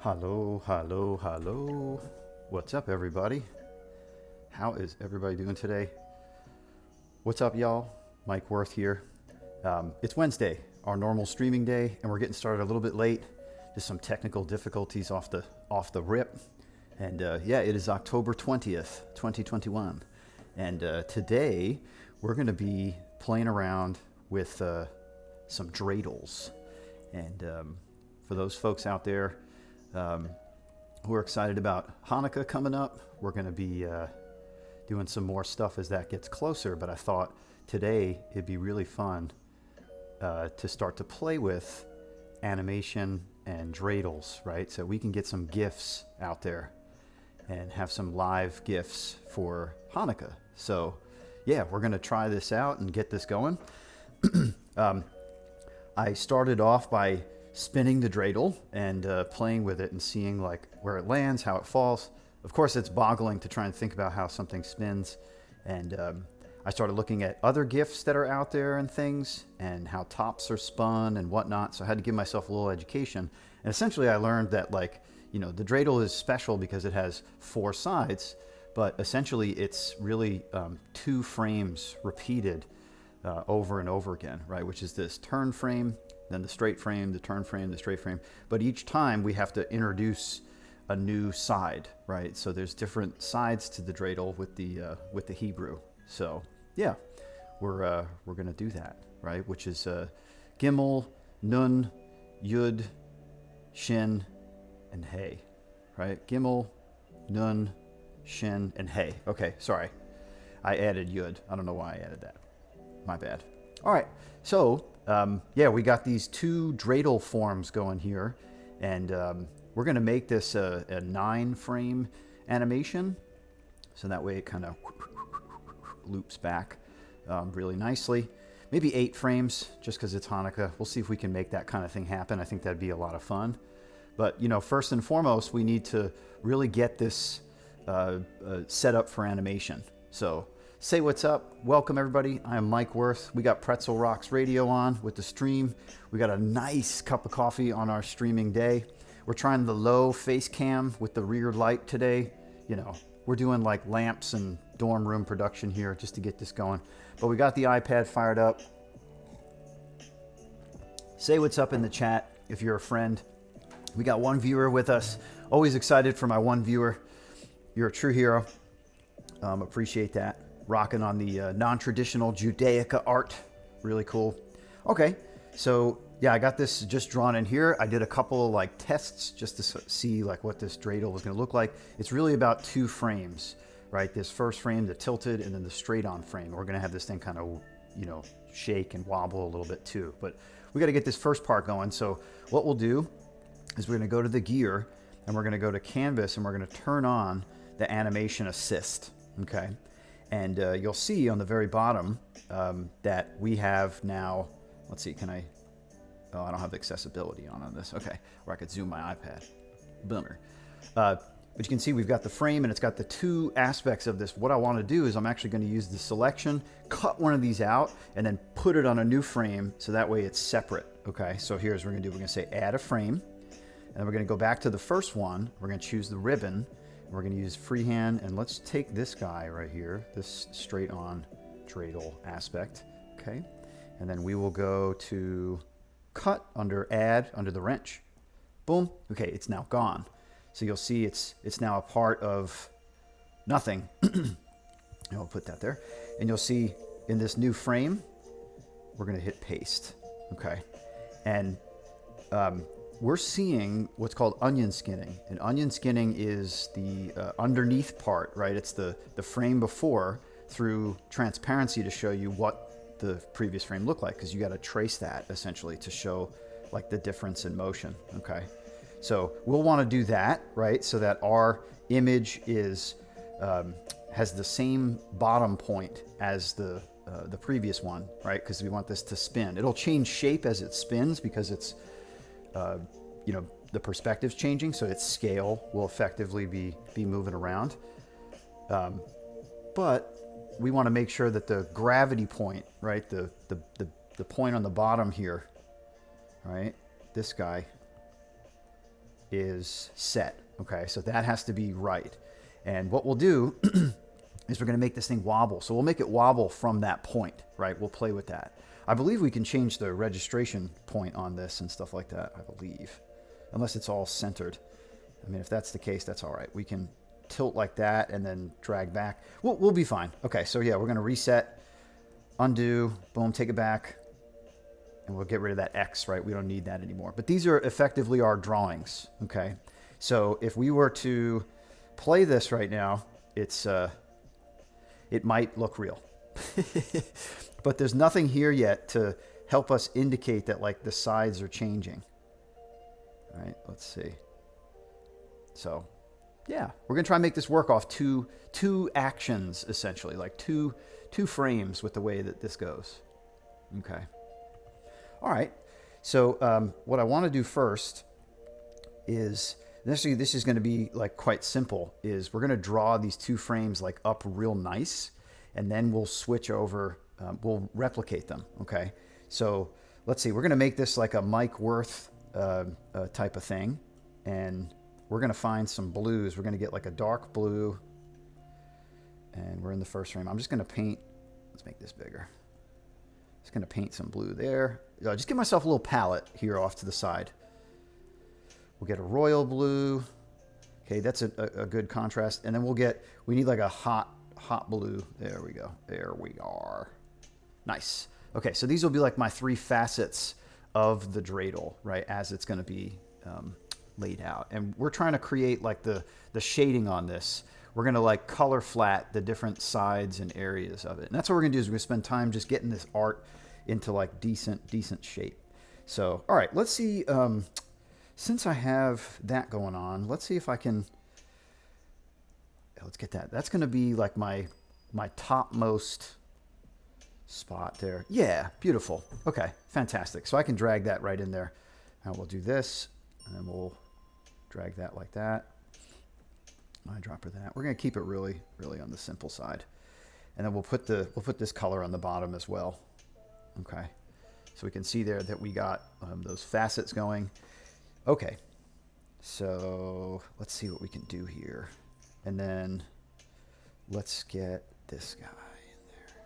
Hello, hello, hello. What's up, everybody? How is everybody doing today? What's up, y'all? Mike Worth here. It's Wednesday, our normal streaming day, and we're getting started a little bit late. Just some technical difficulties off the rip. And yeah, it is October 20th, 2021. And today we're going to be playing around with some dreidels. And for those folks out there who are excited about Hanukkah coming up, we're going to be doing some more stuff as that gets closer. But I thought today it'd be really fun to start to play with animation and dreidels, right? So we can get some GIFs out there and have some live GIFs for Hanukkah. So yeah, we're going to try this out and get this going. I started off by spinning the dreidel and playing with it and seeing like where it lands, how it falls. Of course, it's boggling to try and think about how something spins. And I started looking at other GIFs that are out there and things and how tops are spun and whatnot. So I had to give myself a little education. And essentially I learned that the dreidel is special because it has 4 sides, but essentially it's really 2 frames repeated over and over again, right? Which is this turn frame, then the straight frame, the turn frame, the straight frame. But each time we have to introduce a new side, right? So there's different sides to the dreidel with the Hebrew. So yeah, we're gonna do that, right? Which is Gimel, Nun, Yud, Shin, and Hey, right? Gimel, Nun, Shin, and Hey. Okay, sorry, I added Yud. I don't know why I added that. My bad. All right, so yeah, we got these 2 dreidel forms going here, and we're going to make this a 9-frame animation, so that way it kind of loops back really nicely. Maybe 8 frames, just because it's Hanukkah. We'll see if we can make that kind of thing happen. I think that'd be a lot of fun. But first and foremost, we need to really get this set up for animation. So say what's up. Welcome, everybody. I am Mike Worth. We got Pretzel Rocks Radio on with the stream. We got a nice cup of coffee on our streaming day. We're trying the low face cam with the rear light today. We're doing like lamps and dorm room production here just to get this going. But we got the iPad fired up. Say what's up in the chat if you're a friend. We got 1 viewer with us. Always excited for my 1 viewer. You're a true hero. Appreciate that. Rocking on the non-traditional Judaica art. Really cool. Okay, so yeah, I got this just drawn in here. I did a couple of tests just to see what this dreidel was going to look like. It's really about 2 frames, right? This first frame, the tilted, and then the straight on frame. We're going to have this thing kind of, shake and wobble a little bit too. But we got to get this first part going. So what we'll do is we're going to go to the gear and we're going to go to canvas and we're going to turn on the animation assist. Okay. And you'll see on the very bottom that we have now, let's see, oh, I don't have accessibility on this. Okay, or I could zoom my iPad. Bummer. But you can see we've got the frame and it's got the 2 aspects of this. What I want to do is I'm actually going to use the selection, cut one of these out, and then put it on a new frame so that way it's separate. Okay, so here's what we're going to do. We're going to say add a frame, and then we're going to go back to the first one. We're going to choose the ribbon. We're going to use freehand, and let's take this guy right here, this straight on dreidel aspect, okay? And then we will go to cut under add, under the wrench. Boom, okay, it's now gone. So you'll see it's now a part of nothing. And we'll put that there. And you'll see in this new frame, we're going to hit paste, okay? And we're seeing what's called onion skinning. And onion skinning is the underneath part, right? It's the frame before through transparency to show you what the previous frame looked like, because you got to trace that essentially to show the difference in motion, okay? So we'll want to do that, right? So that our image is has the same bottom point as the previous one, right? Because we want this to spin. It'll change shape as it spins because it's the perspective's changing, so its scale will effectively be moving around. But we want to make sure that the gravity point, right, the point on the bottom here, right, this guy, is set. Okay, so that has to be right. And what we'll do is we're going to make this thing wobble. So we'll make it wobble from that point, right? We'll play with that. I believe we can change the registration point on this and stuff like that, I believe. Unless it's all centered. I mean, if that's the case, that's all right. We can tilt like that and then drag back. We'll be fine. Okay, so yeah, we're going to reset, undo, boom, take it back. And we'll get rid of that X, right? We don't need that anymore. But these are effectively our drawings, okay? So if we were to play this right now, it's it might look real. But there's nothing here yet to help us indicate that like the sides are changing. All right, let's see. So yeah, we're gonna try and make this work off two actions, essentially, like two frames with the way that this goes. Okay. All right. So what I want to do first is, initially this is going to be like quite simple, is we're going to draw these two frames like up real nice, and then we'll switch over, we'll replicate them. Okay. So let's see, we're going to make this like a Mike Worth type of thing, and we're going to find some blues. We're going to get like a dark blue, and we're in the first frame. I'm just going to paint, let's make this bigger. Just going to paint some blue there. Just give myself a little palette here off to the side. We'll get a royal blue. Okay, that's a good contrast. And then we need like a hot blue. There we go. There we are. Nice. Okay, so these will be like my three facets of the dreidel, right, as it's going to be laid out. And we're trying to create like the shading on this. We're going to like color flat the different sides and areas of it. And that's what we're going to do, is we're going to spend time just getting this art into like decent shape. So, all right, let's see. Since I have that going on, let's see if I can, let's get that. That's going to be like my topmost spot there. Yeah, beautiful. Okay, fantastic. So I can drag that right in there. Now we'll do this, and then we'll drag that like that. Eyedropper that. We're going to keep it really on the simple side. And then we'll put this color on the bottom as well. Okay. So we can see there that we got those facets going. Okay. So let's see what we can do here. And then let's get this guy in there.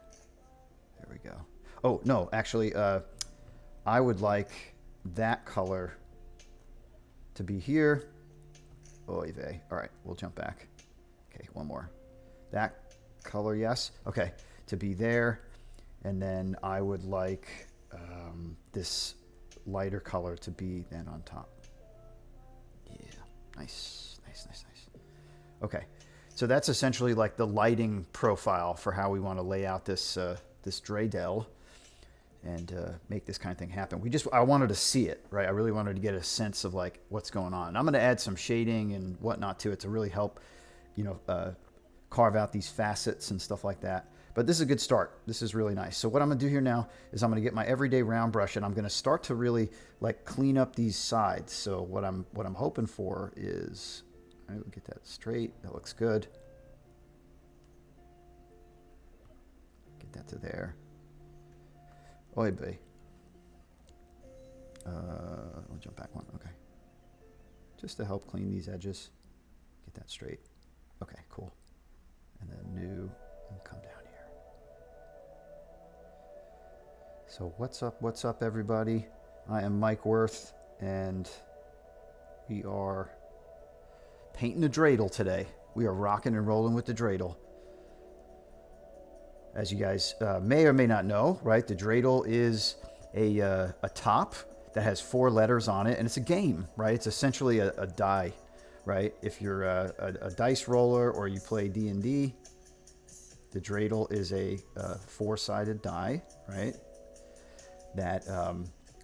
There we go. Oh, no, actually, I would like that color to be here. Oy vey. All right, we'll jump back. Okay, one more. That color, yes. Okay, to be there. And then I would like this lighter color to be then on top. Yeah, nice. Okay, so that's essentially like the lighting profile for how we want to lay out this this dreidel and make this kind of thing happen. I wanted to see it, right? I really wanted to get a sense of like what's going on. I'm going to add some shading and whatnot to it to really help, carve out these facets and stuff like that. But this is a good start. This is really nice. So what I'm going to do here now is I'm going to get my everyday round brush, and I'm going to start to really like clean up these sides. So what I'm hoping for is, all right, we'll get that straight. That looks good. Get that to there. Oy vey. I'll jump back one. Okay. Just to help clean these edges. Get that straight. Okay, cool. And then new, and come down here. So what's up, everybody? I am Mike Worth, and we are painting a dreidel today. We are rocking and rolling with the dreidel. As you guys may or may not know, right, the dreidel is a top that has 4 letters on it, and it's a game, right? It's essentially a die, right? If you're a dice roller or you play D&D, the dreidel is a 4-sided die, right? That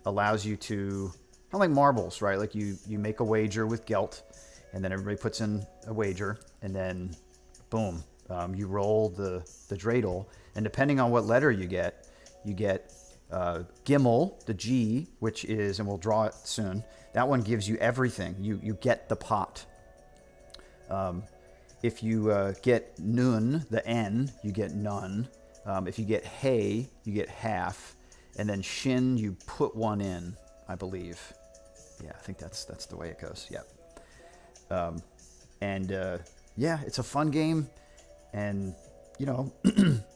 allows you to, kind of like marbles, right? Like you make a wager with Gelt, and then everybody puts in a wager, and then boom, you roll the dreidel, and depending on what letter you get Gimel, the G, which is, and we'll draw it soon, that one gives you everything. You get the pot. If you get Nun, the N, you get none. If you get Hey, you get half. And then Shin, you put one in, I believe. Yeah, I think that's the way it goes. Yep. Yeah, it's a fun game, and you know,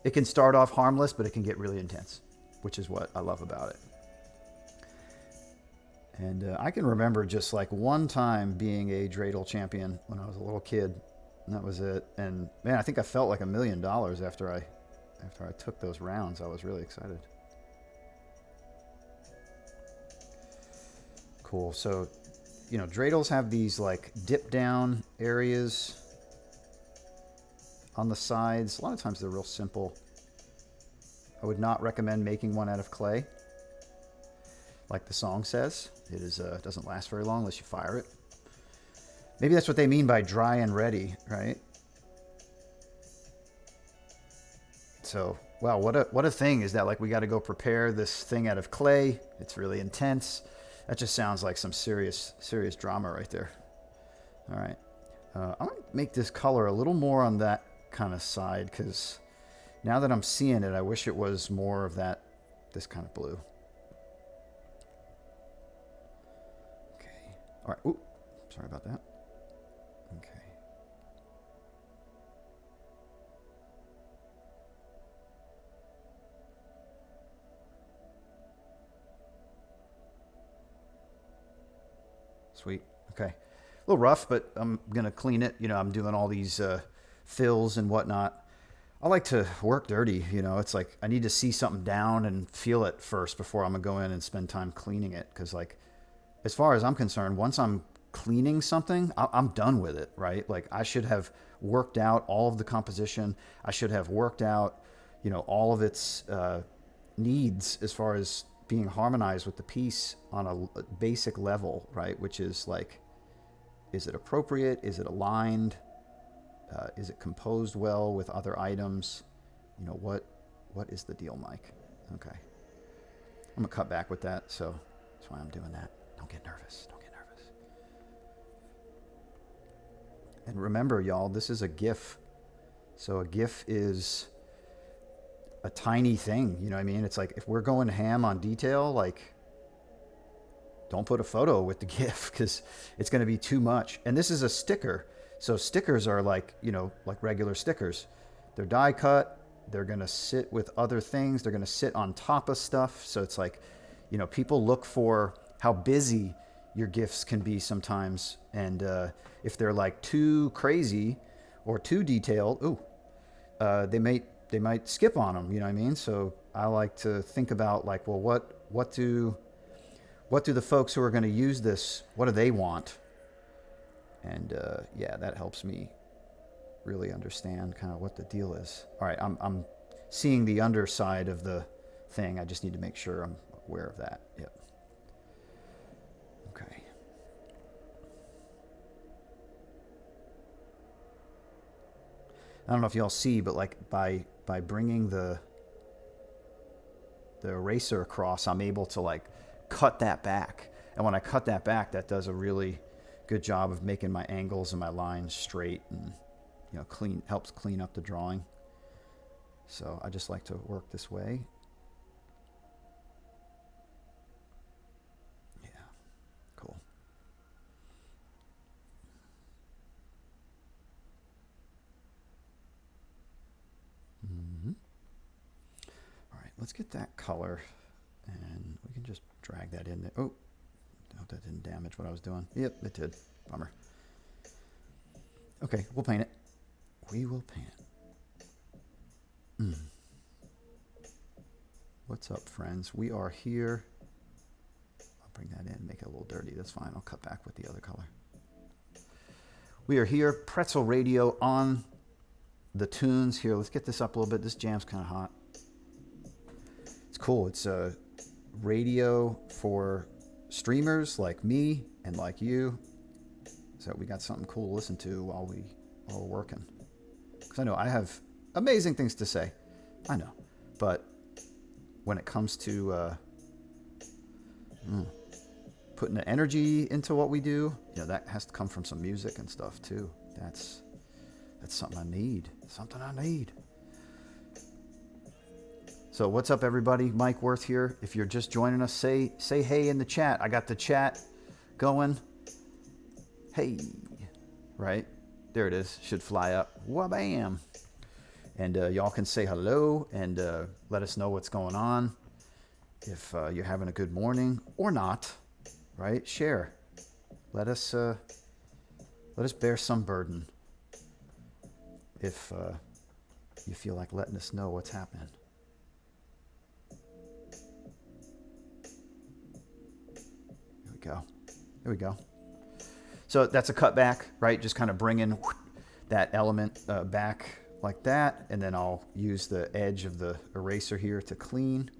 it can start off harmless, but it can get really intense, which is what I love about it. And I can remember just like one time being a Dreidel champion when I was a little kid, and that was it. And man, I think I felt like $1 million after I took those rounds. I was really excited. Cool. So, you know, Dreidels have these like dip down areas on the sides. A lot of times they're real simple. I would not recommend making one out of clay. Like the song says, it is doesn't last very long unless you fire it. Maybe that's what they mean by dry and ready, right? So, wow, what a thing is that? Like, we got to go prepare this thing out of clay. It's really intense. That just sounds like some serious drama right there. All right, I'm gonna make this color a little more on that kind of side, because now that I'm seeing it, I wish it was more of this kind of blue. All right. Ooh, sorry about that. Okay. Sweet. Okay. A little rough, but I'm going to clean it. You know, I'm doing all these fills and whatnot. I like to work dirty. You know, it's like I need to see something down and feel it first before I'm going to go in and spend time cleaning it. Because, like, as far as I'm concerned, once I'm cleaning something, I'm done with it, right? Like, I should have worked out all of the composition. I should have worked out, you know, all of its needs as far as being harmonized with the piece on a basic level, right? Which is like, is it appropriate? Is it aligned? Is it composed well with other items? You know, what is the deal, Mike? Okay. I'm gonna cut back with that, so that's why I'm doing that. Don't get nervous. Don't get nervous. And remember, y'all, this is a GIF. So a GIF is a tiny thing. You know what I mean? It's like, if we're going ham on detail, like, don't put a photo with the GIF, because it's going to be too much. And this is a sticker. So stickers are like, you know, like regular stickers. They're die cut. They're going to sit with other things. They're going to sit on top of stuff. So it's like, you know, people look for how busy your GIFs can be sometimes. And if they're like too crazy or too detailed, they might skip on them. You know what I mean? So I like to think about, like, well, what do the folks who are going to use this, what do they want? And yeah, that helps me really understand kind of what the deal is. All right, I'm seeing the underside of the thing. I just need to make sure I'm aware of that. Yep. Okay. I don't know if y'all see, but like by bringing the eraser across, I'm able to like cut that back. And when I cut that back, that does a really good job of making my angles and my lines straight, and, you know, helps clean up the drawing. So I just like to work this way. Yeah, cool. Mm-hmm. All right, let's get that color, and we can just drag that in there. Oh, I hope that didn't damage what I was doing. Yep, it did. Bummer. Okay, we'll paint it. We will paint it. What's up, friends? We are here. I'll bring that in, make it a little dirty. That's fine. I'll cut back with the other color. We are here, Pretzel Radio on the tunes. Here, let's get this up a little bit. This jam's kind of hot. It's cool. It's a radio for streamers like me and like you, so we got something cool to listen to while we're working. Because I know I have amazing things to say. I know. But when it comes to putting the energy into what we do, you know, that has to come from some music and stuff too. That's something I need. Something I need. So what's up, everybody? Mike Worth here. If you're just joining us, say hey in the chat. I got the chat going. Hey. right? There it is. Should fly up. Wha-bam. And y'all can say hello and let us know what's going on. If you're having a good morning or not, right? Share. Let us bear some burden if you feel like letting us know what's happening. There we go. There we go. So that's a cutback, right? Just kind of bringing that element back like that. And then I'll use the edge of the eraser here to clean.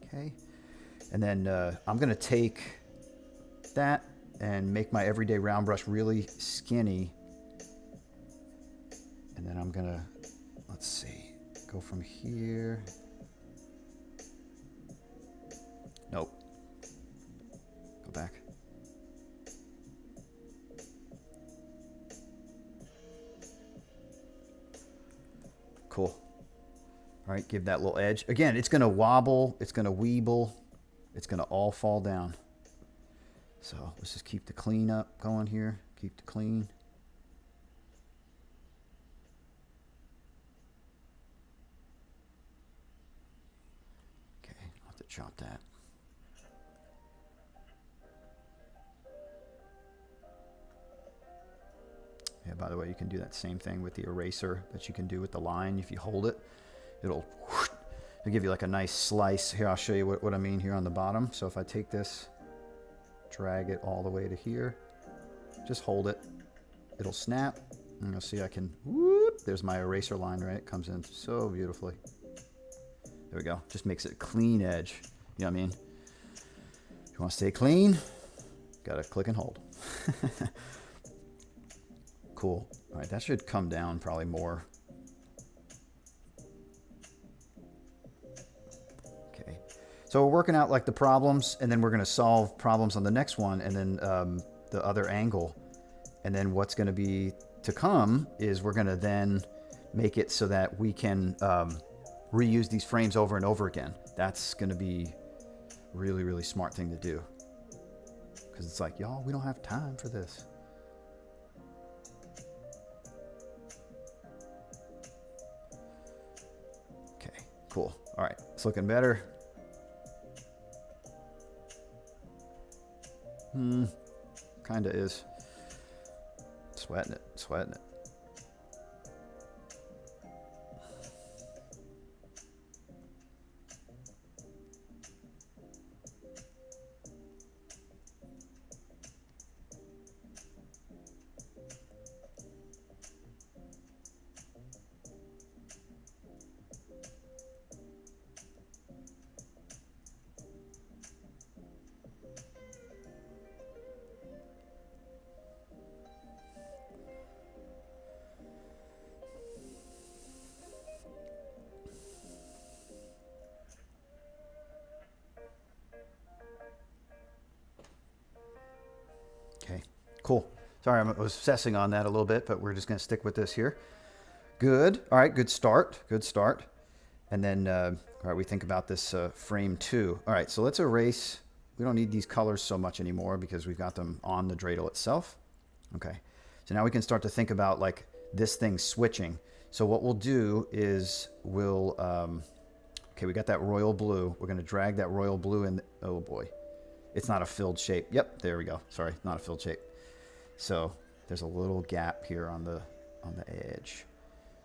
Okay. And then I'm going to take that and make my everyday round brush really skinny. And then I'm going to, let's see, go from here. Nope. Go back. Cool. All right, give that little edge. Again, it's going to wobble. It's going to weeble. It's going to all fall down. So let's just keep the clean up going here. Keep the clean. Okay, I'll have to chop that. Yeah, by the way, you can do that same thing with the eraser that you can do with the line. If you hold it, it'll give you like a nice slice. Here, I'll show you what I mean here on the bottom. So if I take this, drag it all the way to here, just hold it, it'll snap. And you'll see I can, whoop, there's my eraser line, right? It comes in so beautifully. There we go. Just makes it a clean edge. You know what I mean? If you want to stay clean, gotta click and hold. Cool. All right, that should come down probably more. Okay. So we're working out like the problems, and then we're going to solve problems on the next one, and then the other angle. And then what's going to be to come is we're going to then make it so that we can reuse these frames over and over again. That's going to be a really, really smart thing to do. Because it's like, y'all, we don't have time for this. Cool. All right, it's looking better. Kinda is. Sweating it, sweating it. Okay, cool. Sorry, I was obsessing on that a little bit, but we're just going to stick with this here. Good. All right, good start. Good start. And then, all right, we think about this frame 2. All right, so let's erase. We don't need these colors so much anymore because we've got them on the dreidel itself. Okay, so now we can start to think about like this thing switching. So what we'll do is we'll, okay, we got that royal blue. We're going to drag that royal blue in. Oh boy. It's not a filled shape. Yep, there we go. Sorry, not a filled shape. So there's a little gap here on the edge.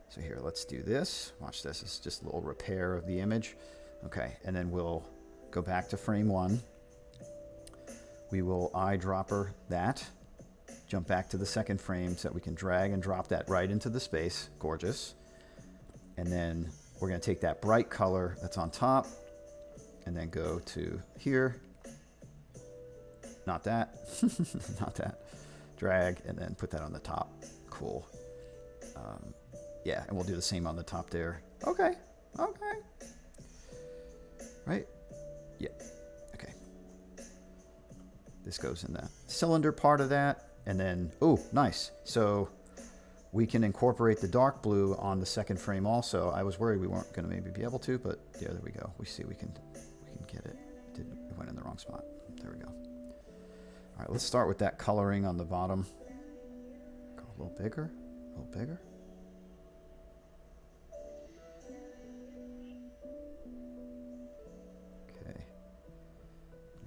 So here, let's do this. Watch this. It's just a little repair of the image. Okay, and then we'll go back to frame 1. We will eyedropper that. Jump back to the second frame so that we can drag and drop that right into the space. Gorgeous. And then we're going to take that bright color that's on top and then go to here. Not that. Not that. Drag and then put that on the top. Cool. Yeah, and we'll do the same on the top there. Okay. Okay. Right? Yeah. Okay. This goes in the cylinder part of that. And then, oh, nice. So we can incorporate the dark blue on the second frame also. I was worried we weren't going to maybe be able to, but yeah, there we go. We see we can get it. It went in the wrong spot. There we go. All right, let's start with that coloring on the bottom. Go a little bigger, a little bigger. Okay.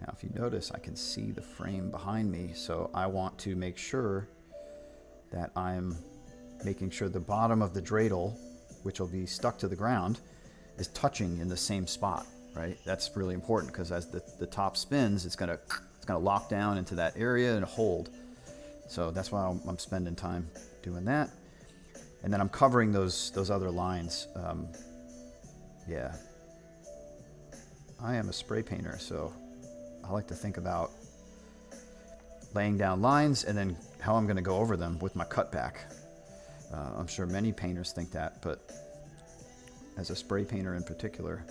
Now, if you notice, I can see the frame behind me, so I want to make sure that I'm making sure the bottom of the dreidel, which will be stuck to the ground, is touching in the same spot, right? That's really important because as the top spins, it's gonna lock down into that area and hold. So that's why I'm spending time doing that. And then I'm covering those other lines. Yeah. I am a spray painter, so I like to think about laying down lines and then how I'm gonna go over them with my cutback. I'm sure many painters think that, but as a spray painter in particular,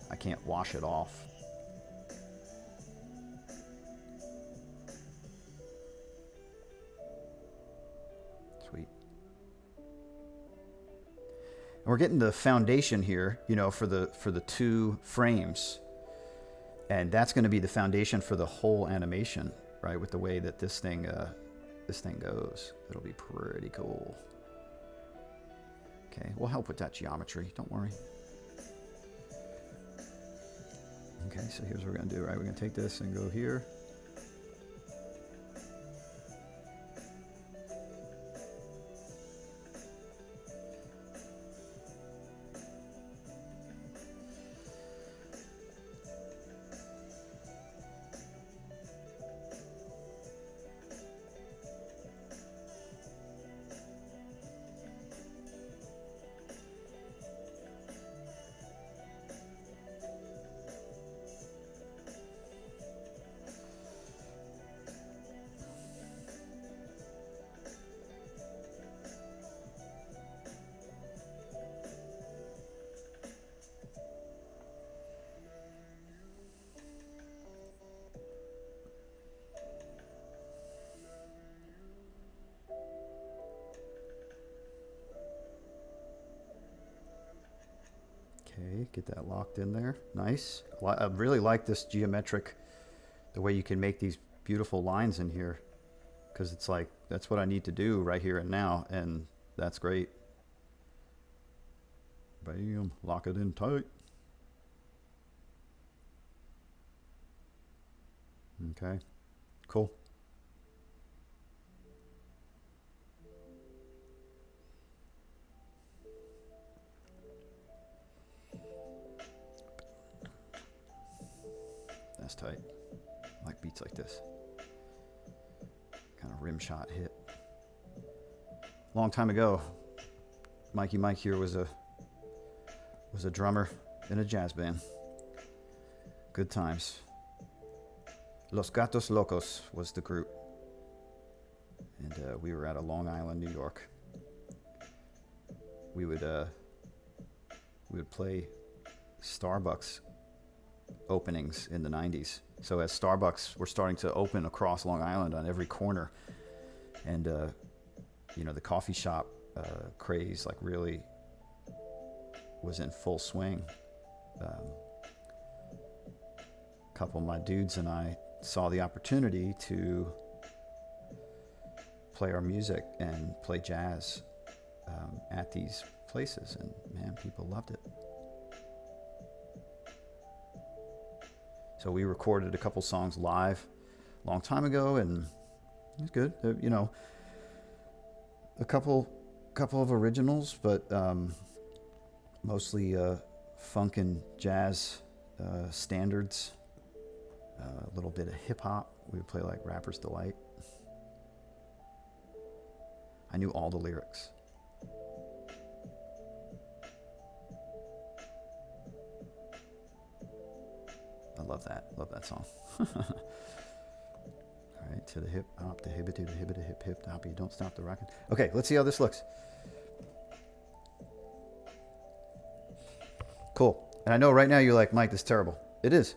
I can't wash it off. Sweet. And we're getting the foundation here, you know, for the two frames. And that's going to be the foundation for the whole animation, right? With the way that this thing goes. It'll be pretty cool. Okay, we'll help with that geometry, don't worry. Okay, so here's what we're gonna do, right? We're gonna take this and go here. Okay, get that locked in there. Nice. I really like this geometric, the way you can make these beautiful lines in here, because it's like, that's what I need to do right here and now, and that's great. Bam, lock it in tight. Okay, cool. That's tight. I like beats like this. Kind of rim shot hit. Long time ago, Mikey Mike here was a drummer in a jazz band. Good times. Los Gatos Locos was the group. And we were out of Long Island, New York. We would play Starbucks openings in the 90s. So as Starbucks were starting to open across Long Island on every corner, and you know, the coffee shop craze like really was in full swing. A couple of my dudes and I saw the opportunity to play our music and play jazz at these places, and man, people loved it. So we recorded a couple songs live a long time ago, and it was good. You know, a couple of originals, but mostly funk and jazz standards. A little bit of hip hop. We would play like Rapper's Delight. I knew all the lyrics. I love that song. All right, to the hip hop, the hip, to the hip, to hip hip, the hop, you don't stop the rockin'. Okay, let's see how this looks. Cool. And I know right now you're like, Mike, this is terrible. It is.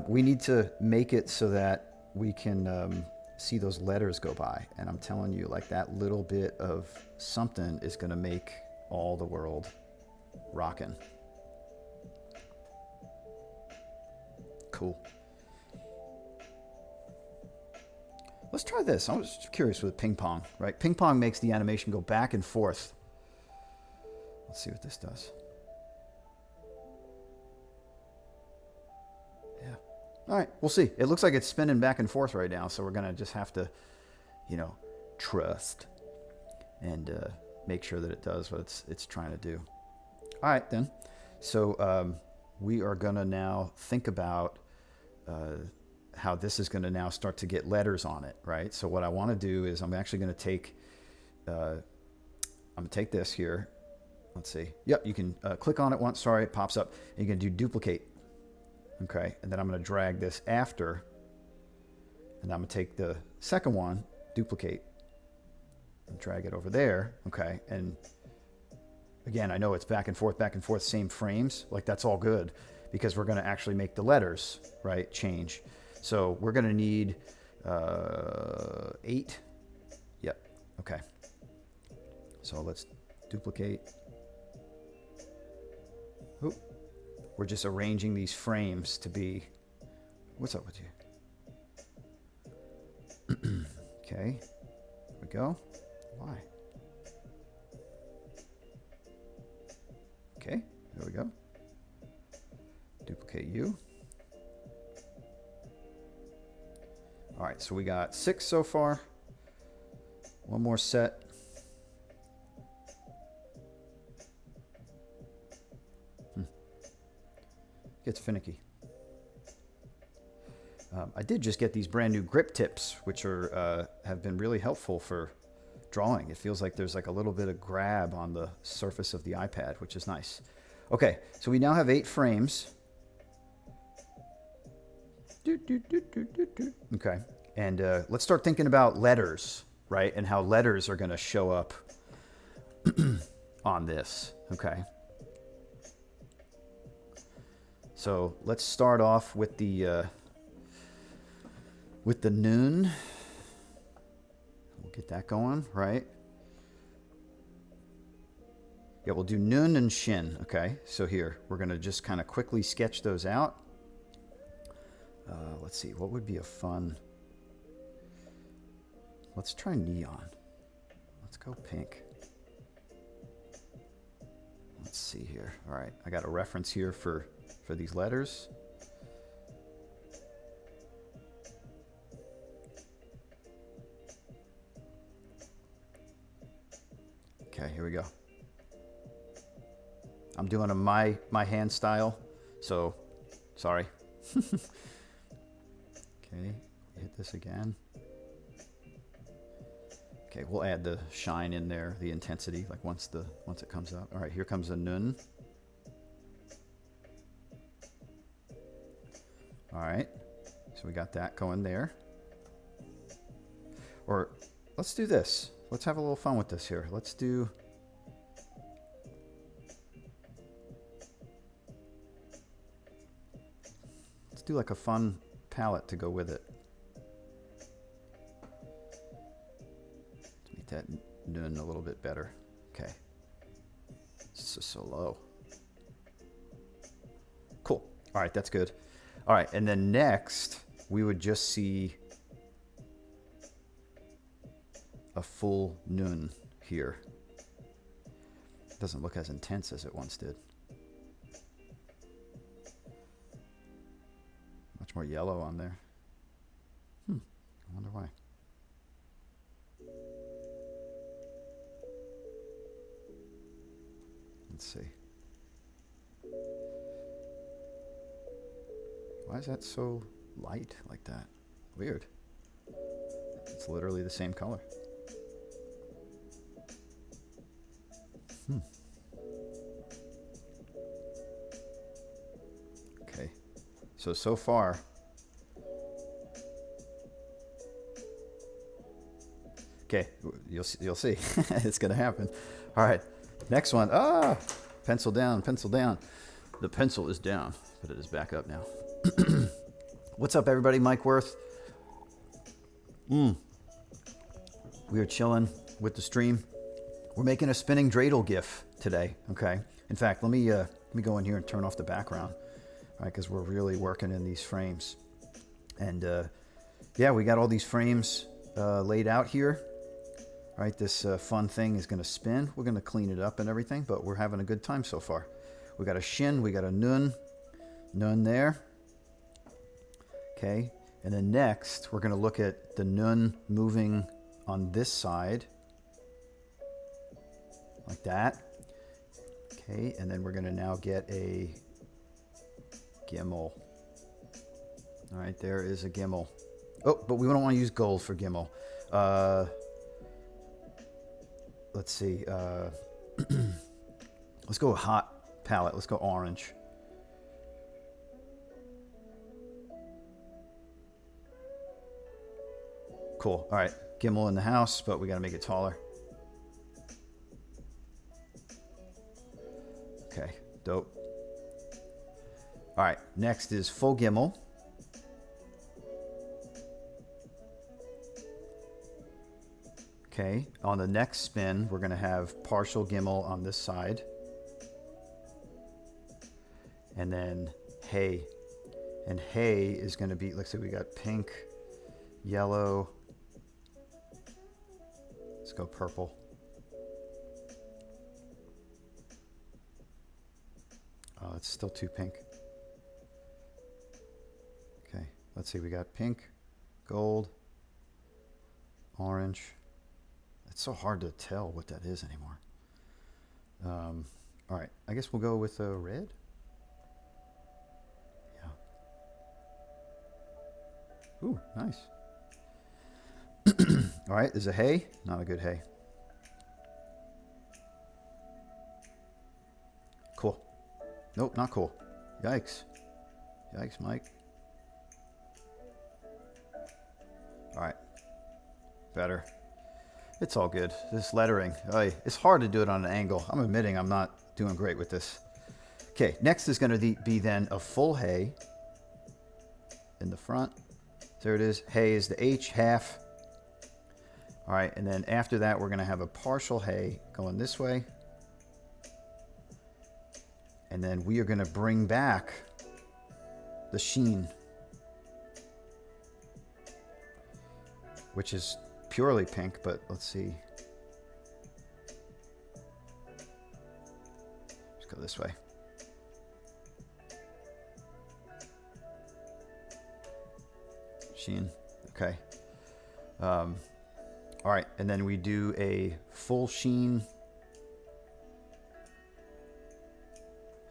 We need to make it so that we can see those letters go by. And I'm telling you, like, that little bit of something is going to make all the world rockin'. Cool. Let's try this. I was curious with ping pong, right? Ping pong makes the animation go back and forth. Let's see what this does. Yeah. All right, we'll see. It looks like it's spinning back and forth right now, so we're going to just have to, you know, trust and make sure that it does what it's trying to do. All right, then. So we are going to now think about how this is going to now start to get letters on it, right? So what I want to do is I'm actually going to take, I'm going to take this here. Let's see. Yep, you can click on it once. Sorry, it pops up. And you can do duplicate. Okay, and then I'm going to drag this after, and I'm going to take the second one, duplicate, and drag it over there. Okay, and again, I know it's back and forth, same frames. Like, that's all good because we're going to actually make the letters, right, change. So we're going to need 8. Yep, okay. So let's duplicate. Oop. We're just arranging these frames to be, what's up with you? Okay, there we go. Why? Okay, there we go. Duplicate you. All right, so we got 6 so far. One more set. Gets finicky. I did just get these brand new grip tips, which are have been really helpful for drawing. It feels like there's like a little bit of grab on the surface of the iPad, which is nice. Okay, so we now have 8 frames. Okay, and let's start thinking about letters, right? And how letters are going to show up on this. Okay. So let's start off with the noon. We'll get that going, right? Yeah, we'll do noon and shin. Okay, so here we're gonna just kind of quickly sketch those out. Let's see, what would be a fun? Let's try neon. Let's go pink. Let's see here. All right, I got a reference here for these letters. Okay, here we go. I'm doing a my hand style, so sorry. Okay, hit this again. Okay, we'll add the shine in there, the intensity, like once it comes out. All right, here comes a nun. All right, so we got that going there. Or let's do this. Let's have a little fun with this here. Let's do like a fun palette to go with it. Let's make that nun a little bit better. Okay, this is so low. Cool. All right, that's good. All right, and then next we would just see a full nun here. It doesn't look as intense as it once did. Much more yellow on there. I wonder why. Let's see. Why is that so light like that? Weird. It's literally the same color. Okay. So far, okay, you'll see. It's gonna happen. All right, next one. Pencil down, pencil down. The pencil is down, but it is back up now. What's up, everybody? Mike Worth. We are chilling with the stream. We're making a spinning Dreidel Gif today. Okay. In fact, let me go in here and turn off the background, right? Because we're really working in these frames, and yeah, we got all these frames laid out here. All right, this fun thing is going to spin. We're going to clean it up and everything, but we're having a good time so far. We got a shin, we got a nun there. Okay, and then next we're going to look at the nun moving on this side, like that. Okay, and then we're going to now get a gimel. All right, there is a gimel. Oh, but we don't want to use gold for gimel. Let's see. Let's go hot palette. Let's go orange. Cool. All right, gimel in the house, but we got to make it taller. Okay, dope. All right, next is full gimel. Okay, on the next spin, we're going to have partial gimel on this side. And then hay. And hay is going to be, let's see, we got pink, yellow. Let's go purple. Oh, it's still too pink. Okay, let's see, we got pink, gold, orange. It's so hard to tell what that is anymore. All right, I guess we'll go with red. Yeah. Ooh, nice. All right, there's a hay. Not a good hay. Cool. Nope, not cool. Yikes. Yikes, Mike. All right. Better. It's all good. This lettering, it's hard to do it on an angle. I'm admitting I'm not doing great with this. Okay, next is going to be then a full hay in the front. There it is. Hay is the H, half. All right, and then after that, we're going to have a partial hay going this way. And then we are going to bring back the sheen, which is purely pink, but let's see. Let's go this way. Sheen, okay. All right, and then we do a full sheen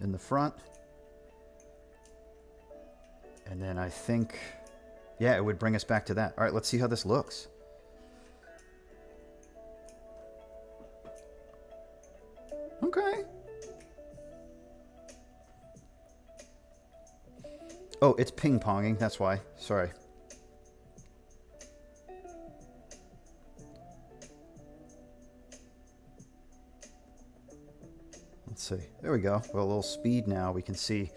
in the front. And then I think, yeah, it would bring us back to that. All right, let's see how this looks. Okay. Oh, it's ping-ponging, that's why. Sorry. Let's see. There we go. Well, a little speed now. We can see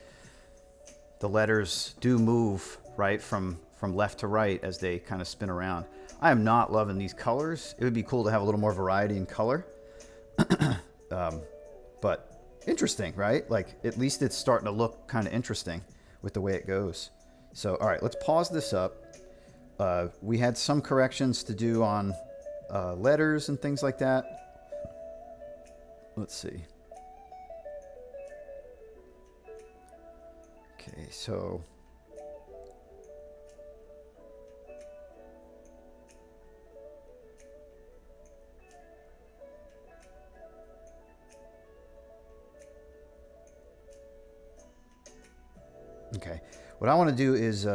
the letters do move, right, from left to right as they kind of spin around. I am not loving these colors. It would be cool to have a little more variety in color. But interesting, right? Like, at least it's starting to look kind of interesting with the way it goes. So, all right, let's pause this up. We had some corrections to do on letters and things like that. Let's see. Okay, so okay, what I want to do is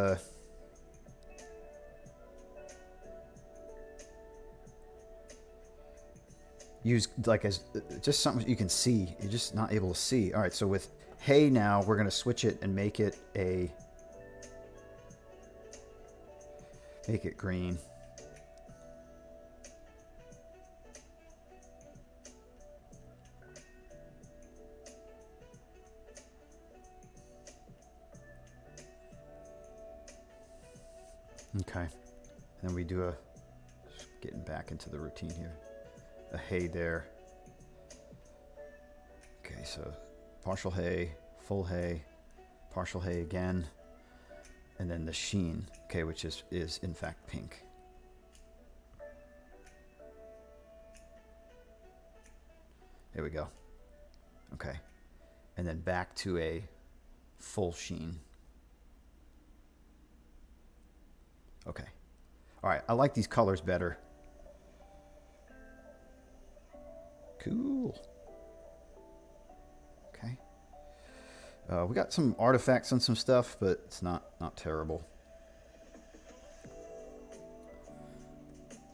use like as just something you can see. You're just not able to see. All right, so with hay now, we're going to switch it and make it green. Okay, and then we do just getting back into the routine here. A hay there. Okay, so partial hay, full hay, partial hay again, and then the sheen, okay, which is in fact pink. There we go. Okay. And then back to a full sheen. Okay. All right, I like these colors better. Cool. Okay. We got some artifacts and some stuff, but it's not terrible.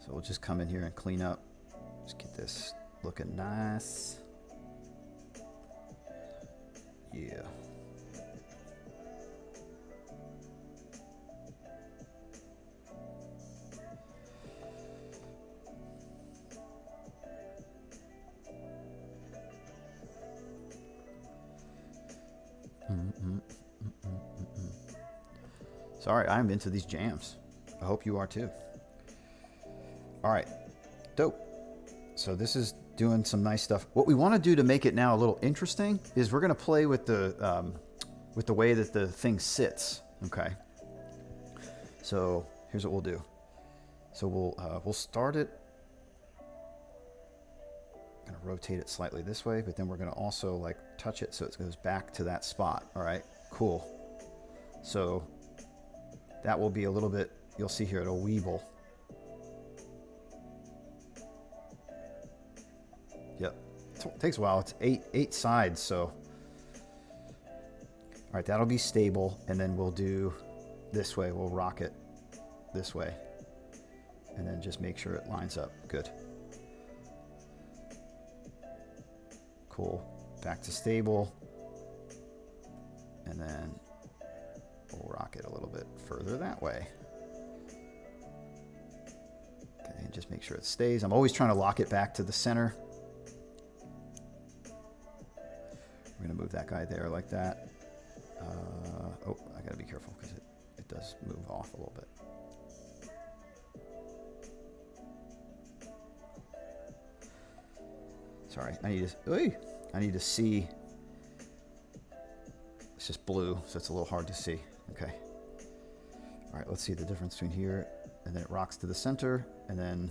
So we'll just come in here and clean up. Just get this looking nice. Yeah. Sorry, I'm into these jams. I hope you are too. All right, dope. So this is doing some nice stuff. What we want to do to make it now a little interesting is we're going to play with the way that the thing sits. Okay. So here's what we'll do. So we'll start it. Going to rotate it slightly this way, but then we're going to also like touch it so it goes back to that spot. All right, cool. So that will be a little bit, you'll see here, it'll weeble. Yep, it takes a while. It's eight sides, so. All right, that'll be stable, and then we'll do this way. We'll rock it this way, and then just make sure it lines up. Good. Cool. Back to stable, and then we'll rock it a little bit further that way. Okay, and just make sure it stays. I'm always trying to lock it back to the center. We're going to move that guy there like that. Oh, I got to be careful because it does move off a little bit. Sorry, I need to see. It's just blue, so it's a little hard to see. Okay. All right, let's see the difference between here, and then it rocks to the center, and then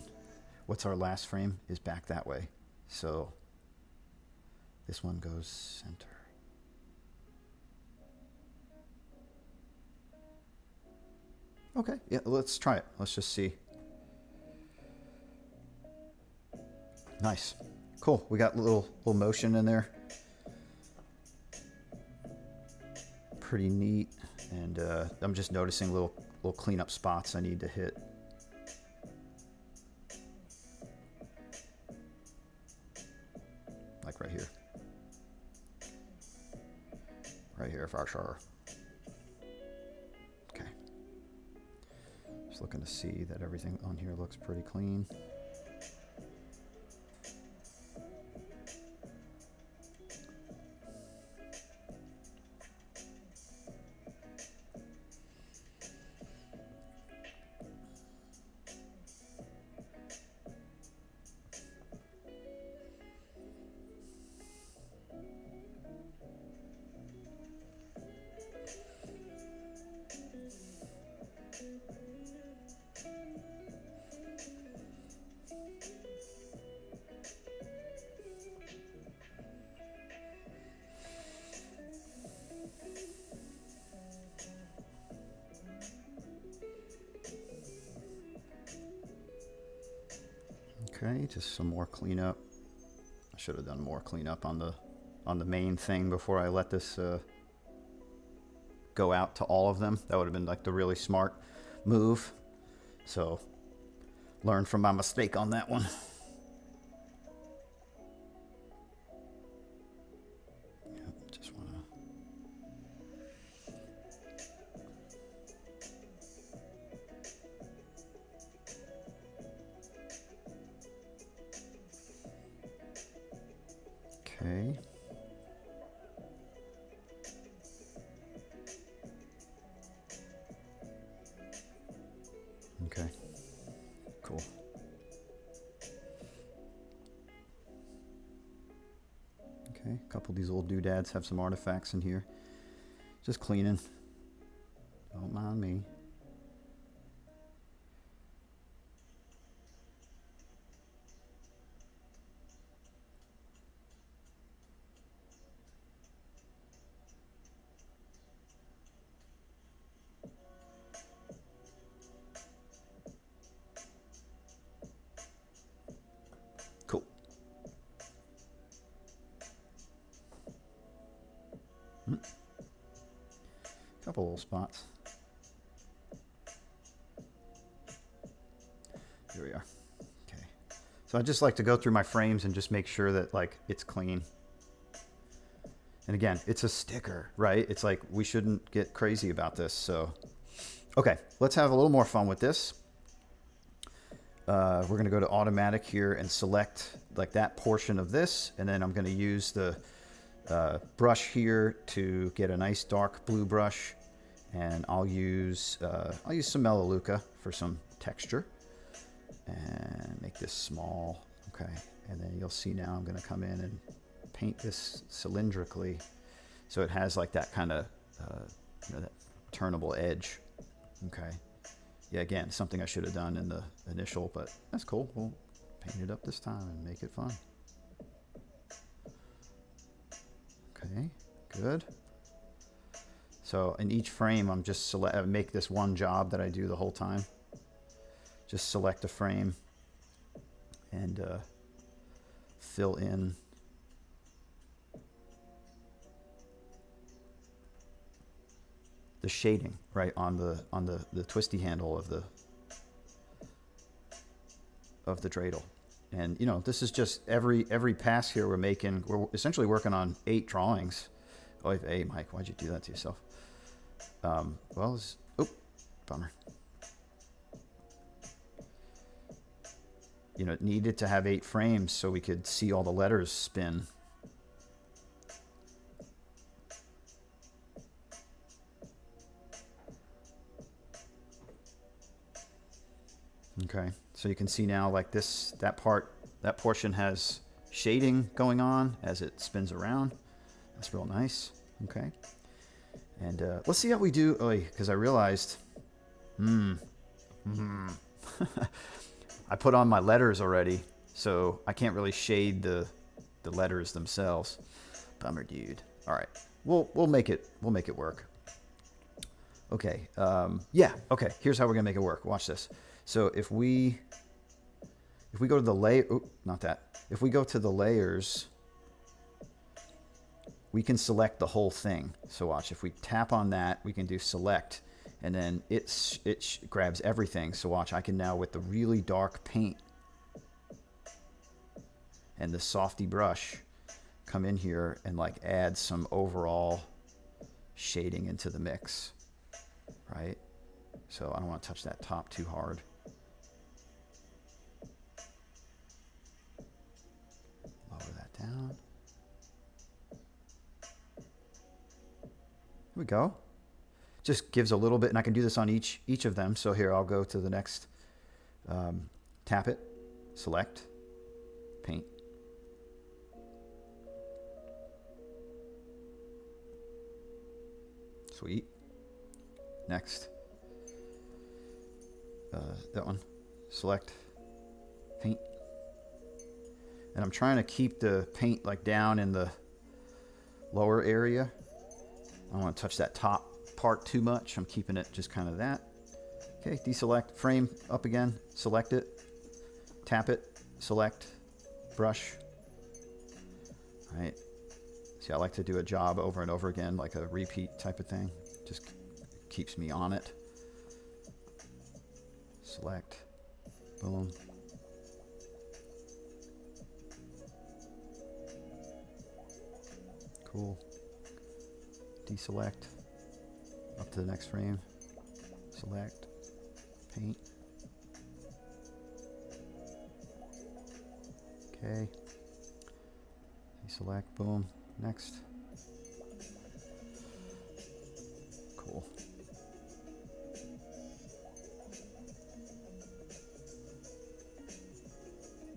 what's our last frame is back that way. So this one goes center. Okay, yeah, let's try it. Let's just see. Nice. Cool, we got a little motion in there. Pretty neat. And I'm just noticing little cleanup spots I need to hit. Like right here. Right here for sure. Okay. Just looking to see that everything on here looks pretty clean. Okay, just some more cleanup. I should have done more cleanup on the main thing before I let this go out to all of them. That would have been like the really smart move. So learn from my mistake on that one. Yep, just wanna. Okay. Okay. Cool. Okay, a couple of these old doodads have some artifacts in here. Just cleaning. Don't mind me. Couple little spots. Here we are. Okay. So I just like to go through my frames and just make sure that like it's clean. And again, it's a sticker, right? It's like we shouldn't get crazy about this. So, okay, let's have a little more fun with this. We're going to go to automatic here and select like that portion of this. And then I'm going to use the brush here to get a nice dark blue brush. And I'll use some Melaleuca for some texture. And make this small. Okay, and then you'll see now I'm going to come in and paint this cylindrically so it has like that kind of that turnable edge. Okay, yeah, again, something I should have done in the initial, but that's cool. We'll paint it up this time and make it fun. Okay, good. So in each frame I'm just make this one job that I do the whole time. Just select a frame and fill in the shading right on the twisty handle of the dreidel. And you know, this is just every pass here we're essentially working on 8 drawings. Oh, hey Mike, why'd you do that to yourself? Well, oh, bummer. You know, it needed to have 8 frames so we could see all the letters spin. Okay, so you can see now like that portion has shading going on as it spins around. That's real nice. Okay, and let's see how we do. Oh, because I realized, I put on my letters already, so I can't really shade the letters themselves. Bummer, dude. All right, we'll make it work. Okay, yeah. Okay, here's how we're gonna make it work. Watch this. So if we go to the layer, not that. If we go to the layers, we can select the whole thing. So watch, if we tap on that, we can do select, and then it grabs everything. So watch, I can now with the really dark paint and the softy brush come in here and like add some overall shading into the mix, right? So I don't want to touch that top too hard. Lower that down. Here we go. Just gives a little bit, and I can do this on each of them. So here, I'll go to the next, tap it, select, paint. Sweet. Next. That one. Select, paint. And I'm trying to keep the paint like down in the lower area. I don't want to touch that top part too much. I'm keeping it just kind of that. Okay, deselect, frame up again, select it, tap it, select, brush. All right. See, I like to do a job over and over again, like a repeat type of thing. Just keeps me on it. Select, boom. Cool. Deselect, up to the next frame, select, paint. Okay. Deselect, boom, next. Cool.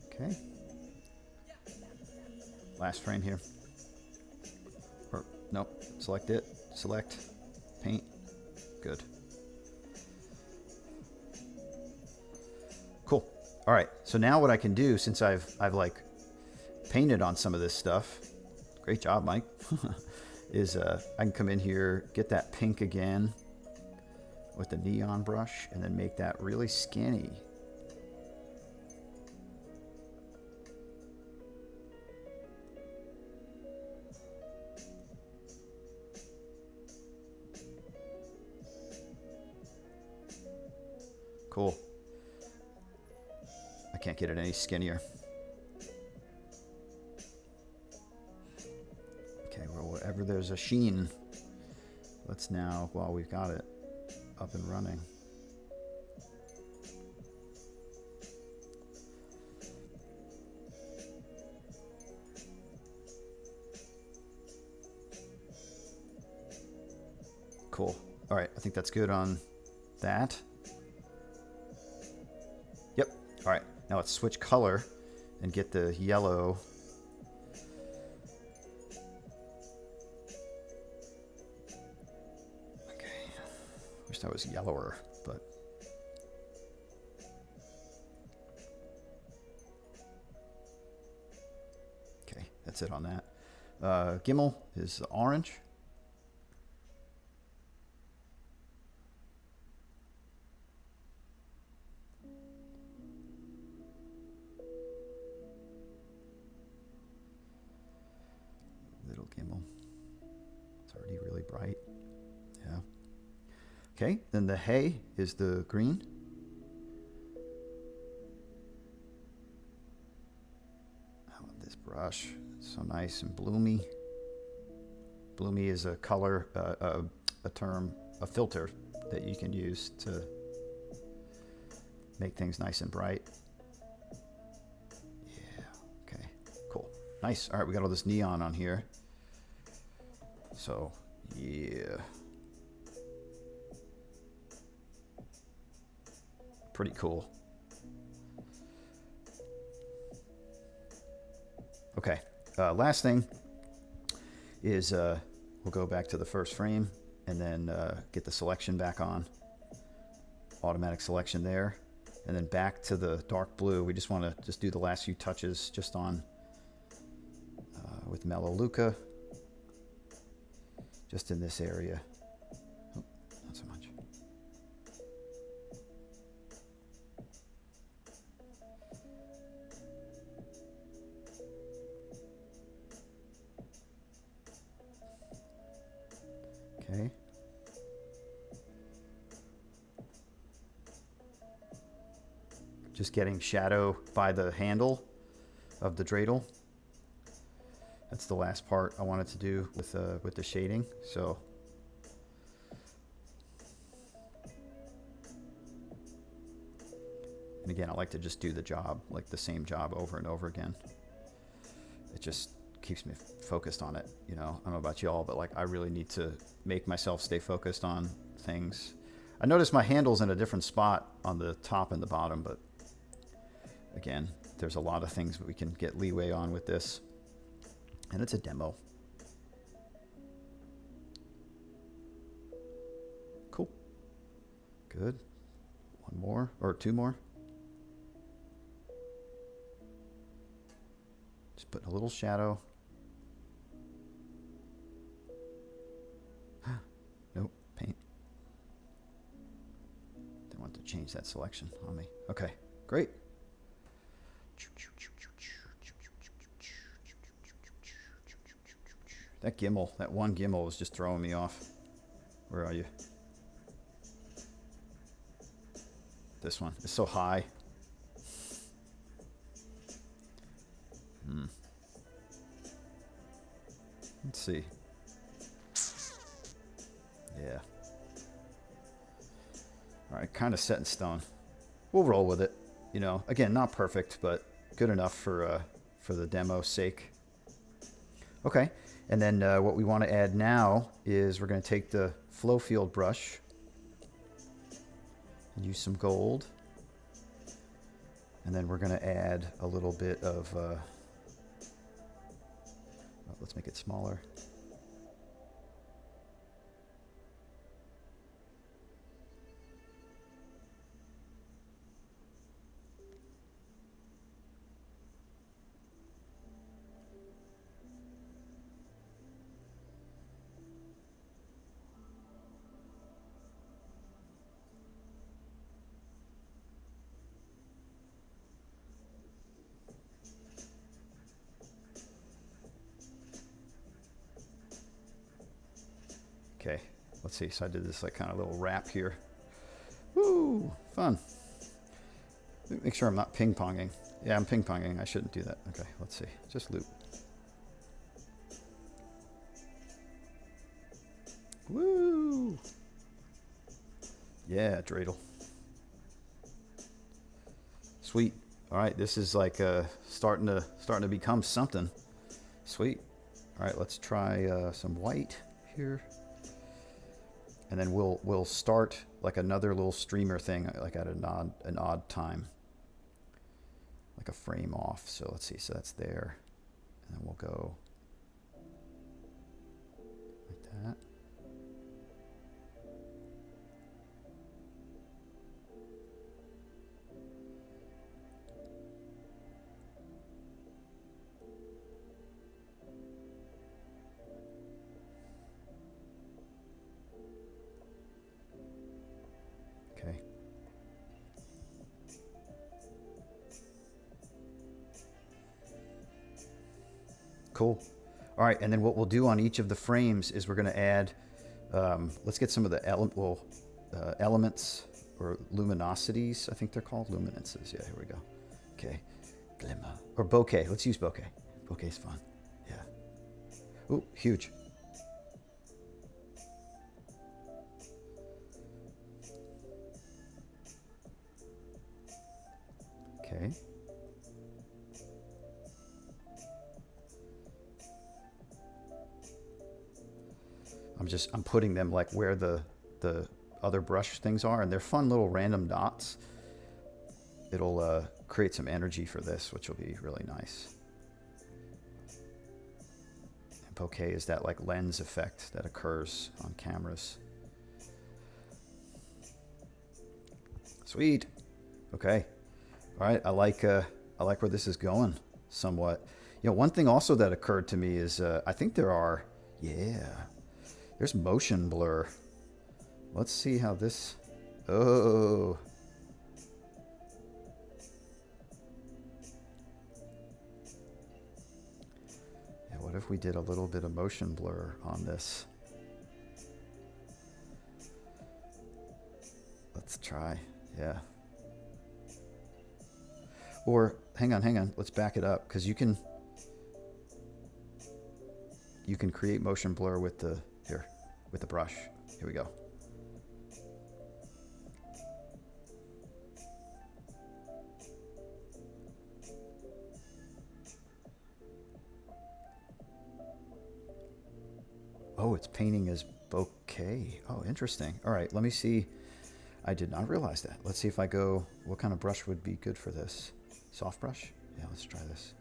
Okay. Last frame here. Or, nope, select it, select, paint, good. Cool. All right, so now what I can do, since I've like painted on some of this stuff, great job, Mike, is I can come in here, get that pink again with the neon brush, and then make that really skinny. Cool. I can't get it any skinnier. Okay, well, wherever there's a sheen, let's now, while we've got it up and running, cool. All right, I think that's good on that. Yep. All right, now let's switch color and get the yellow. Okay, wish that was yellower, but okay, that's it on that. Gimel is orange. Gimel. It's already really bright. Yeah. Okay, then the hay is the green. I love this brush. It's so nice and bloomy. Bloomy is a color, a term, a filter that you can use to make things nice and bright. Yeah, okay, cool. Nice. All right, we got all this neon on here. So, yeah. Pretty cool. Okay, last thing is we'll go back to the first frame and then get the selection back on. Automatic selection there. And then back to the dark blue. We just want to just do the last few touches just on with Melaleuca. Just in this area. Oh, not so much. Okay. Just getting shadow by the handle of the dreidel. That's the last part I wanted to do with the shading. So and again, I like to just do the job, like the same job over and over again. It just keeps me focused on it, you know. I don't know about y'all, but like I really need to make myself stay focused on things. I noticed my handle's in a different spot on the top and the bottom, but again, there's a lot of things that we can get leeway on with this. And it's a demo. Cool. Good. One more or two more. Just putting a little shadow. Nope, paint. Didn't want to change that selection on me. Okay, great. That gimbal, that one gimbal was just throwing me off. Where are you? This one. It's so high. Let's see. Yeah. All right, kind of set in stone. We'll roll with it. You know, again, not perfect, but good enough for the demo's sake. Okay. And then what we want to add now is we're going to take the flow field brush and use some gold. And then we're going to add a little bit of, let's make it smaller. Okay, let's see. So I did this like kind of little wrap here. Woo, fun. Make sure I'm not ping-ponging. Yeah, I'm ping-ponging. I shouldn't do that. Okay, let's see. Just loop. Woo! Yeah, dreidel. Sweet. All right, this is like starting to become something. Sweet. All right, let's try some white here, and then we'll start like another little streamer thing, like at an odd time, like a frame off. So let's see. So that's there, and then we'll go like that. Okay. Cool. All right, and then what we'll do on each of the frames is we're going to add, let's get some of the elements or luminosities, I think they're called, luminances. Yeah, here we go. Okay, glimmer. Or bokeh, let's use bokeh. Bokeh's fun, yeah. Ooh, huge. Okay. I'm putting them like where the other brush things are, and they're fun little random dots. It'll create some energy for this, which will be really nice. And bokeh is that like lens effect that occurs on cameras. Sweet. Okay. All right. I like where this is going somewhat. You know, one thing also that occurred to me is I think there are, yeah, there's motion blur. Let's see how this, oh. Yeah, what if we did a little bit of motion blur on this? Let's try, yeah. Or hang on, let's back it up, because you can create motion blur with the brush. Here we go. Oh, it's painting as bokeh. Oh, interesting. All right, let me see. I did not realize that. Let's see if I go, what kind of brush would be good for this? Soft brush? Yeah, let's try this.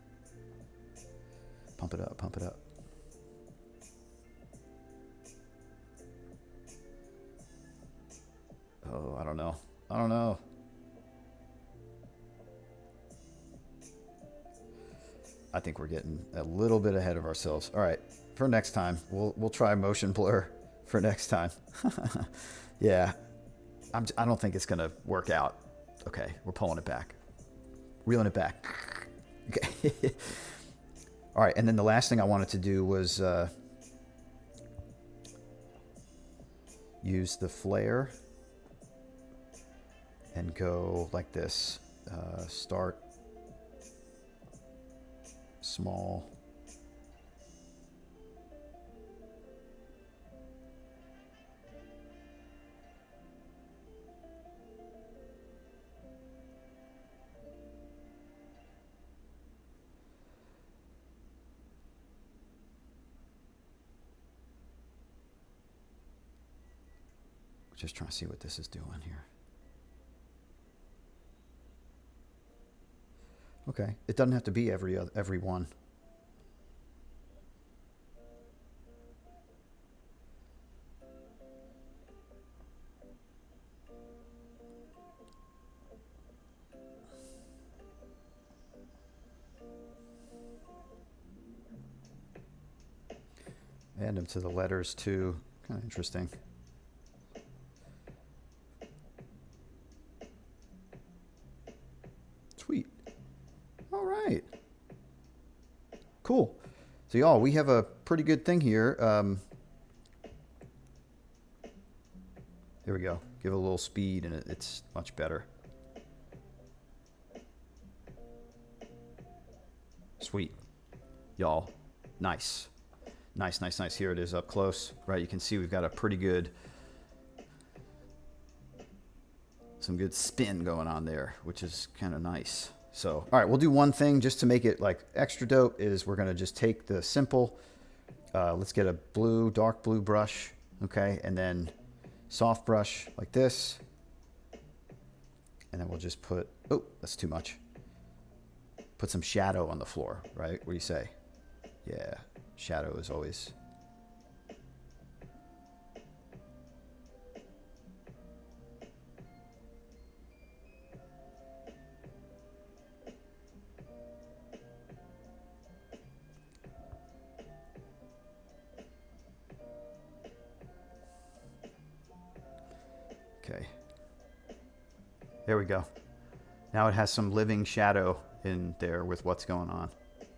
Pump it up, pump it up. Oh, I don't know. I don't know. I think we're getting a little bit ahead of ourselves. All right, for next time, we'll try motion blur for next time. Yeah, I don't think it's gonna work out. Okay, we're pulling it back, reeling it back. Okay. All right, and then the last thing I wanted to do was use the flare and go like this. Start small. Just trying to see what this is doing here. Okay, it doesn't have to be every one. Add them to the letters too. Kind of interesting. Sweet. All right. Cool. So y'all, we have a pretty good thing here. Here we go. Give it a little speed and it's much better. Sweet. Y'all, nice. Nice, nice, nice. Here it is up close, right? You can see we've got a pretty good, some good spin going on there, which is kind of nice. So, all right, we'll do one thing just to make it like extra dope is we're going to just take the simple, let's get a blue, dark blue brush, okay? And then soft brush like this. And then we'll just put, oh, that's too much. Put some shadow on the floor, right? What do you say? Yeah, shadow is always. Okay. There we go. Now it has some living shadow in there with what's going on.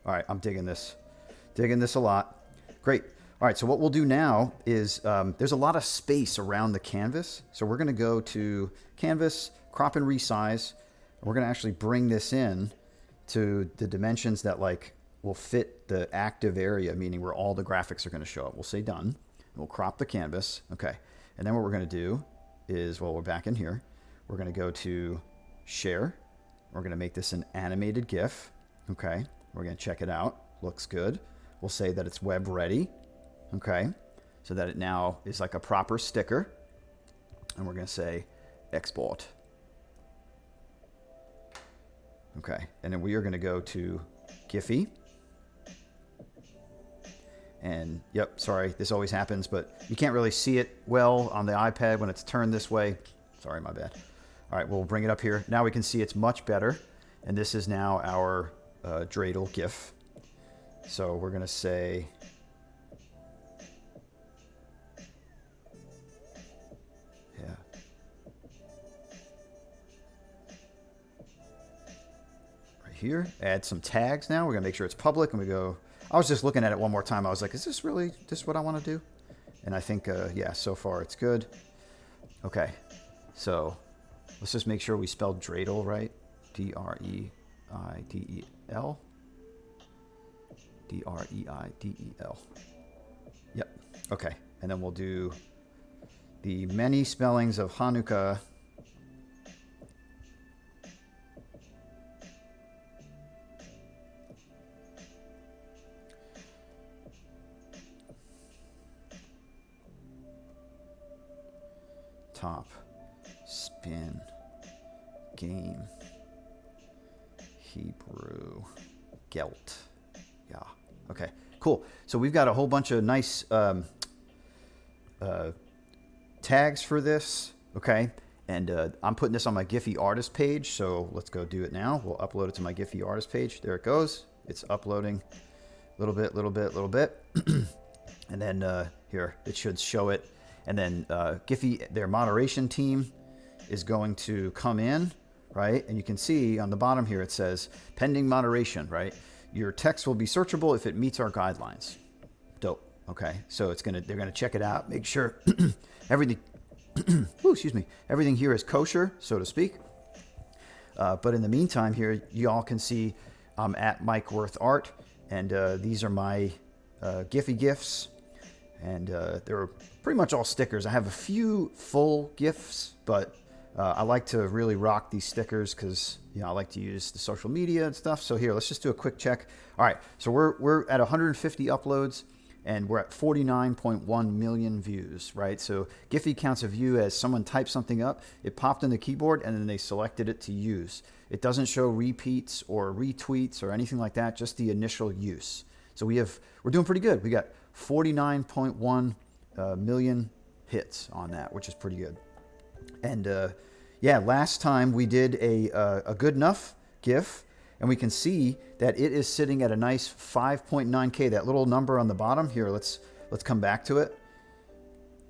All right, I'm digging this. Digging this a lot. Great. All right, so what we'll do now is there's a lot of space around the canvas. So we're going to go to Canvas, Crop and Resize. We're going to actually bring this in to the dimensions that like will fit the active area, meaning where all the graphics are going to show up. We'll say done. We'll crop the canvas. Okay. And then what we're going to do is, well, we're back in here. We're going to go to Share. We're going to make this an animated GIF. Okay. We're going to check it out. Looks good. We'll say that it's web ready. Okay. So that it now is like a proper sticker. And we're going to say export. Okay. And then we are going to go to Giphy. And yep, sorry, this always happens, but you can't really see it well on the iPad when it's turned this way. Sorry, my bad. All right, we'll bring it up here. Now we can see it's much better. And this is now our Dreidel Gif. So we're going to say, yeah. Right here, add some tags now. We're going to make sure it's public. And we go, I was just looking at it one more time. I was like, is this really just what I want to do? And I think, yeah, so far it's good. Okay, so let's just make sure we spelled Dreidel right. D-R-E-I-D-E-L. D-R-E-I-D-E-L. Yep, okay. And then we'll do the many spellings of Hanukkah. Top, spin, game, Hebrew, gelt. Yeah. Okay, cool. So we've got a whole bunch of nice tags for this. Okay. And I'm putting this on my Giphy artist page. So let's go do it now. We'll upload it to my Giphy artist page. There it goes. It's uploading a little bit. And then here, it should show it. And then Giphy, their moderation team, is going to come in, right? And you can see on the bottom here, it says pending moderation, right? Your text will be searchable if it meets our guidelines. Dope. Okay. So they're gonna check it out, make sure everything, ooh, excuse me, everything here is kosher, so to speak. But in the meantime here, you all can see I'm at Mike Worth Art, and these are my Giphy GIFs. And they're pretty much all stickers. I have a few full GIFs, but I like to really rock these stickers because, you know, I like to use the social media and stuff. So here, let's just do a quick check. All right, so we're at 150 uploads, and we're at 49.1 million views, right? So Giphy counts a view as someone typed something up, it popped in the keyboard, and then they selected it to use. It doesn't show repeats or retweets or anything like that, just the initial use. So we're doing pretty good. We got 49.1 million hits on that, which is pretty good. And yeah, last time we did a good enough GIF, and we can see that it is sitting at a nice 5.9K. That little number on the bottom here, let's come back to it.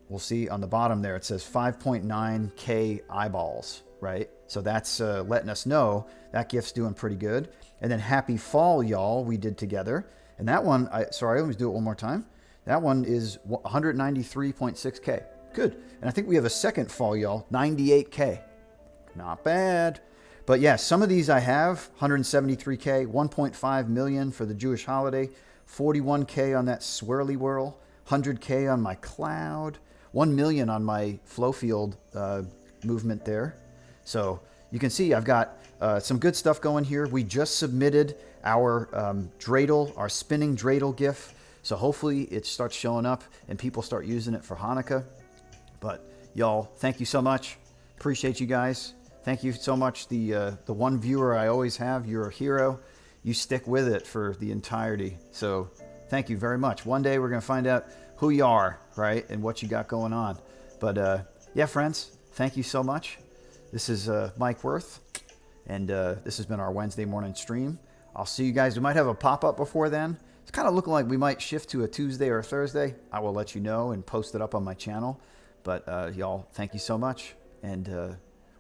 We'll see on the bottom there, it says 5.9K eyeballs, right? So that's letting us know that GIF's doing pretty good. And then Happy Fall, y'all, we did together. And that one, sorry, let me do it one more time. That one is 193.6K. Good. And I think we have a second fall, y'all, 98K. Not bad. But yeah, some of these I have 173K, 1.5 million for the Jewish holiday, 41K on that swirly whirl, 100K on my cloud, 1 million on my flow field movement there. So you can see I've got some good stuff going here. We just submitted our Dreidel, our spinning Dreidel Gif. So hopefully it starts showing up and people start using it for Hanukkah. But y'all, thank you so much. Appreciate you guys. Thank you so much. The one viewer I always have, you're a hero. You stick with it for the entirety. So thank you very much. One day we're going to find out who you are, right? And what you got going on. But yeah, friends, thank you so much. This is Mike Worth. And this has been our Wednesday morning stream. I'll see you guys. We might have a pop-up before then. It's kind of looking like we might shift to a Tuesday or a Thursday. I will let you know and post it up on my channel. But y'all, thank you so much. And we're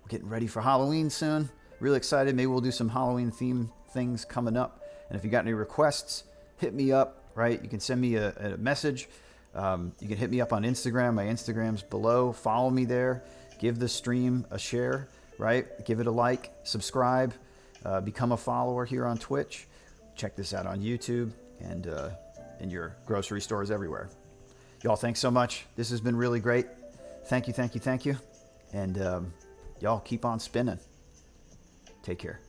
getting ready for Halloween soon. Really excited. Maybe we'll do some Halloween theme things coming up. And if you got any requests, hit me up, right? You can send me a message. You can hit me up on Instagram. My Instagram's below. Follow me there. Give the stream a share, right? Give it a like, subscribe, become a follower here on Twitch. Check this out on YouTube and in your grocery stores everywhere. Y'all, thanks so much. This has been really great. Thank you, thank you, thank you. And y'all keep on spinning. Take care.